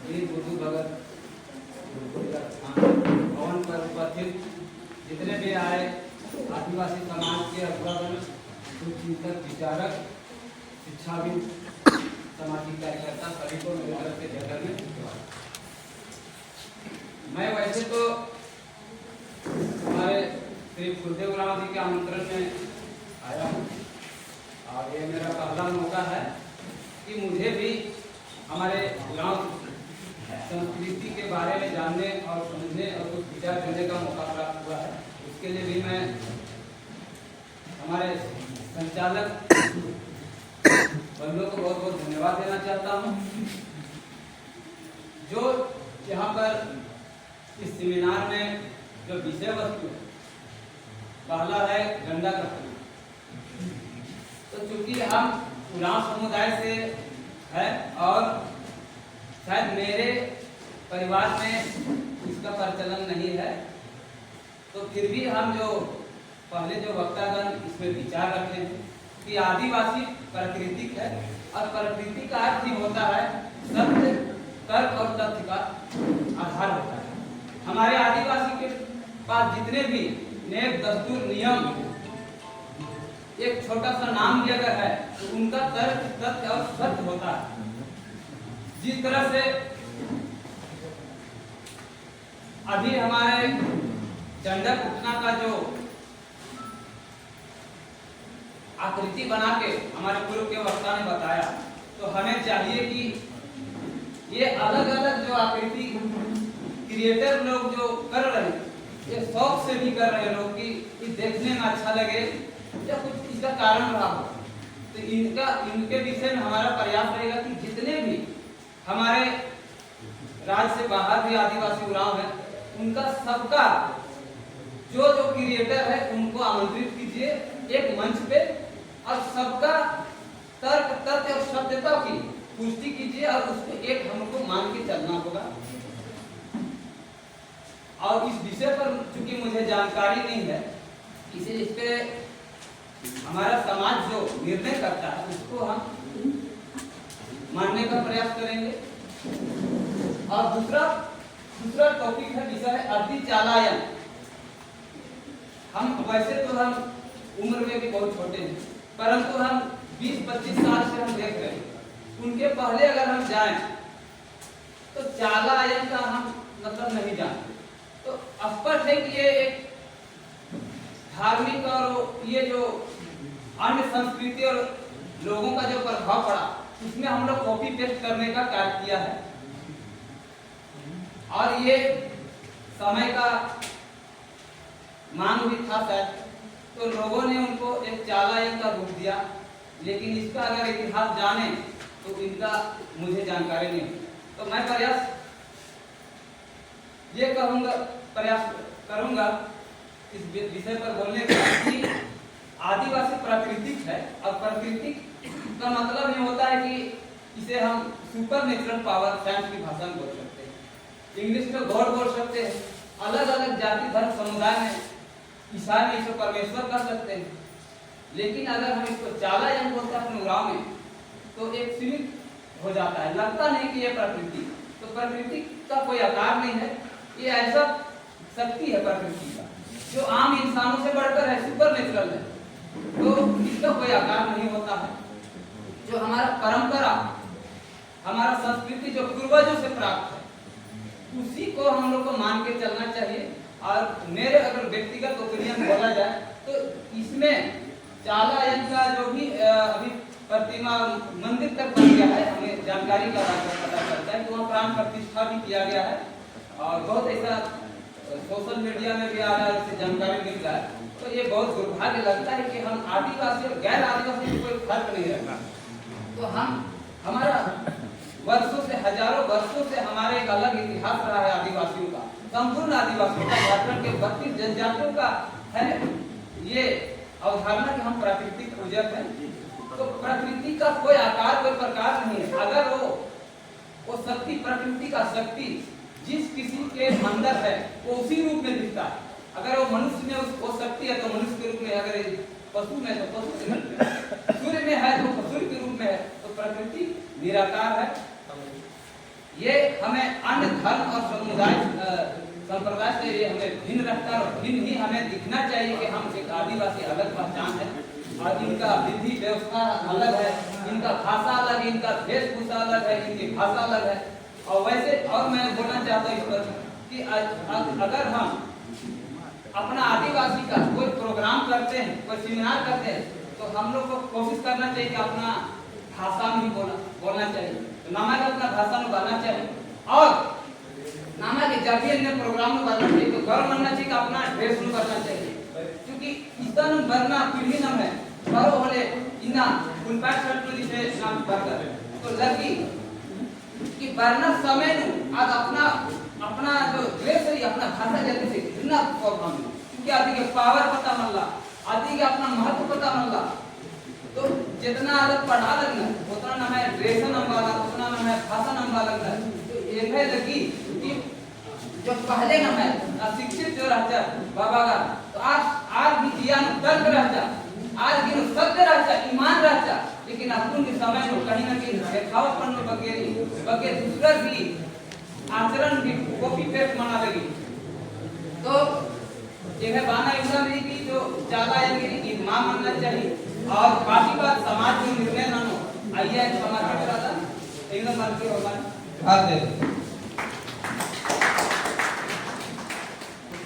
वीर बुद्धू भगत भवन पर उपस्थित जितने भी आए आदिवासी समाज के अग्रगण्य चिंतक विचारक शिक्षाविद सामाजिक कार्यकर्ता सभी को मेरी तरफ से जगह में धन्यवाद। मैं वैसे तो हमारे श्री गुरुदेव राम जी के आमंत्रण में आया हूँ और ये मेरा पहला मौका है कि मुझे भी हमारे गांव संस्कृति के बारे में जानने और समझने और कुछ विचार करने का मौका प्राप्त हुआ है। उसके लिए भी मैं हमारे संचालक बंधुओं को बहुत बहुत धन्यवाद देना चाहता हूँ जो यहाँ पर इस सेमिनार में जो विषय वस्तु है पहला है गंगा का पानी। तो चूंकि हम उरांव समुदाय से है और शायद मेरे परिवार में इसका प्रचलन नहीं है, तो फिर भी हम जो पहले जो वक्तागण इसमें विचार रखे हैं कि आदिवासी प्राकृतिक है और प्रकृति का अर्थ ही होता है सत्य, तर्क और तथ्य का आधार होता है। हमारे आदिवासी के पास जितने भी नेम दस्तूर नियम एक छोटा सा नाम भी अगर है तो उनका तर्क, तथ्य और सत्य होता है। जिस तरह से अभी हमारे चंडक घटना का जो आकृति बना के हमारे पूर्व के वक्ता ने बताया, तो हमें चाहिए कि ये अलग अलग जो आकृति क्रिएटर लोग जो कर रहे हैं, ये शौक से भी कर रहे हैं लोग कि देखने में अच्छा लगे या कुछ इसका कारण रहा हो, तो इनके विषय में हमारा प्रयास रहेगा कि जितने भी हमारे राज्य से बाहर भी आदिवासी उरांव है उनका सबका जो जो क्रिएटर है उनको आमंत्रित कीजिए एक मंच पे और सबका तर्क, तथ्य और सत्यता की पुष्टि कीजिए और उसको एक हमको मान के चलना होगा। और इस विषय पर चूंकि मुझे जानकारी नहीं है इसलिए इस पे हमारा समाज जो निर्णय करता है उसको हम मानने का प्रयास करेंगे। और दूसरा टॉपिक है, विषय है अति चालायन। हम वैसे तो हम उम्र में भी बहुत छोटे हैं, परंतु हम 20-25 साल से हम देख रहे हैं। उनके पहले अगर हम जाएं तो चालायन का हम मतलब नहीं जानते। तो स्पष्ट है कि ये एक धार्मिक और ये जो अन्य संस्कृति और लोगों का जो प्रभाव पड़ा उसमें हम लोग कॉपी पेस्ट करने का कार्य किया है और ये समय का मांग भी था शायद, तो लोगों ने उनको एक चालायन का रूप दिया। लेकिन इसका अगर इतिहास जाने तो इनका मुझे जानकारी नहीं। तो मैं प्रयास करूंगा इस विषय पर बोलने का कि आदिवासी प्राकृतिक है और प्राकृतिक का मतलब ये होता है कि इसे हम सुपर नेचुरल पावर साइंस की भाषा में बोल सकते हैं, इंग्लिश में गॉड बोल सकते हैं। अलग अलग जाति धर्म समुदाय में ईसाई में इसे परमेश्वर कर सकते हैं, लेकिन अगर हम इसको चालायन बोलते हैं अपने उरांव में तो एक सीमित हो जाता है, लगता नहीं कि ये प्रकृति। तो प्रकृति का कोई आकार नहीं है, ये ऐसा शक्ति है प्रकृति का जो आम इंसानों से बढ़कर है, सुपर नेचुरल है। तो इसका कोई आकार नहीं होता है। जो हमारा परंपरा, हमारा संस्कृति जो पूर्वजों से प्राप्त है उसी को हम लोग को मान के चलना चाहिए। और मेरे अगर व्यक्तिगत ओपिनियन बोला जाए तो इसमें चालायन का जो भी अभी प्रतिमा मंदिर तक बन गया है, हमें जानकारी का पता चलता है कि वहाँ प्राण प्रतिष्ठा भी किया गया है और बहुत ऐसा सोशल मीडिया में भी आ रहा है, इससे जानकारी मिल रहा है। तो ये बहुत दुर्भाग्य लगता है कि हम आदिवासी और गैर आदिवासी में कोई फर्क नहीं रखा। तो हमारा वर्षों से, हजारों वर्षों से हमारे एक अलग इतिहास रहा है आदिवासियों का, संपूर्ण आदिवासियों का, झारखंड के 32 जनजातियों का है ये अवधारणा कि हम प्राकृतिक पूजक हैं। तो प्रकृति का कोई आकार, कोई प्रकार नहीं है। अगर वो शक्ति, प्रकृति का शक्ति जिस किसी के अंदर है वो उसी रूप में दिखता है। अगर वो मनुष्य में वो शक्ति है तो मनुष्य के रूप में, अगर पशु में तो पशु के रूप में, सूर्य में है तो सूर्य के रूप में है। तो प्रकृति निराकार है ये हमें अन्य धर्म और समुदाय संप्रदाय से ये हमें भिन्न रखता है और भिन्न ही हमें दिखना चाहिए कि हम एक आदिवासी अलग पहचान है और इनका विधि व्यवस्था अलग है, इनका भाषा अलग है, इनका वेशभूषा अलग है, इनकी भाषा अलग है। और वैसे और मैं बोलना चाहता हूँ इस पर कि अगर हम अपना आदिवासी का कोई प्रोग्राम करते हैं, कोई सेमिनार करते हैं, तो हम लोग को कोशिश करना चाहिए कि अपना भाषा में ही बोलना चाहिए, नामा का अपना भाषा में बोलना चाहिए। और नामा के जब भी अन्य प्रोग्राम में बोलना चाहिए तो गर्व मानना चाहिए कि अपना ड्रेस में करना चाहिए, क्योंकि इतन बरना पीढ़ी न है बरो होले इना उन पैट शर्ट में जिसे नाम बरकर तो लगी कि बरना समय नु आज अपना जो ड्रेस है अपना भाषा जल्दी से इतना प्रॉब्लम है, क्योंकि आदि के पावर पता मल्ला, आदि के अपना महत्व पता मल्ला। तो जितना अलग पढ़ा लगना उतना ना है ड्रेस नंबर वाला, उतना ना है भाषा नंबर लगना। तो ये है लगी कि जो पहले ना है शिक्षित जो रहता बाबा का, तो आज भी जियान तर्क रहता, आज भी सत्य रहता, ईमान रहता, लेकिन अपन के समय में कहीं ना कहीं देखावपन में बगे दूसरा भी आचरण भी कॉपी पेस्ट माना लगी। तो यह बाना इंसान की जो ज्यादा ये मां मानना चाहिए और बाकी बात समाज में निर्णय ना हो। आइए समाज में एकदम मन के होगा भाग दे।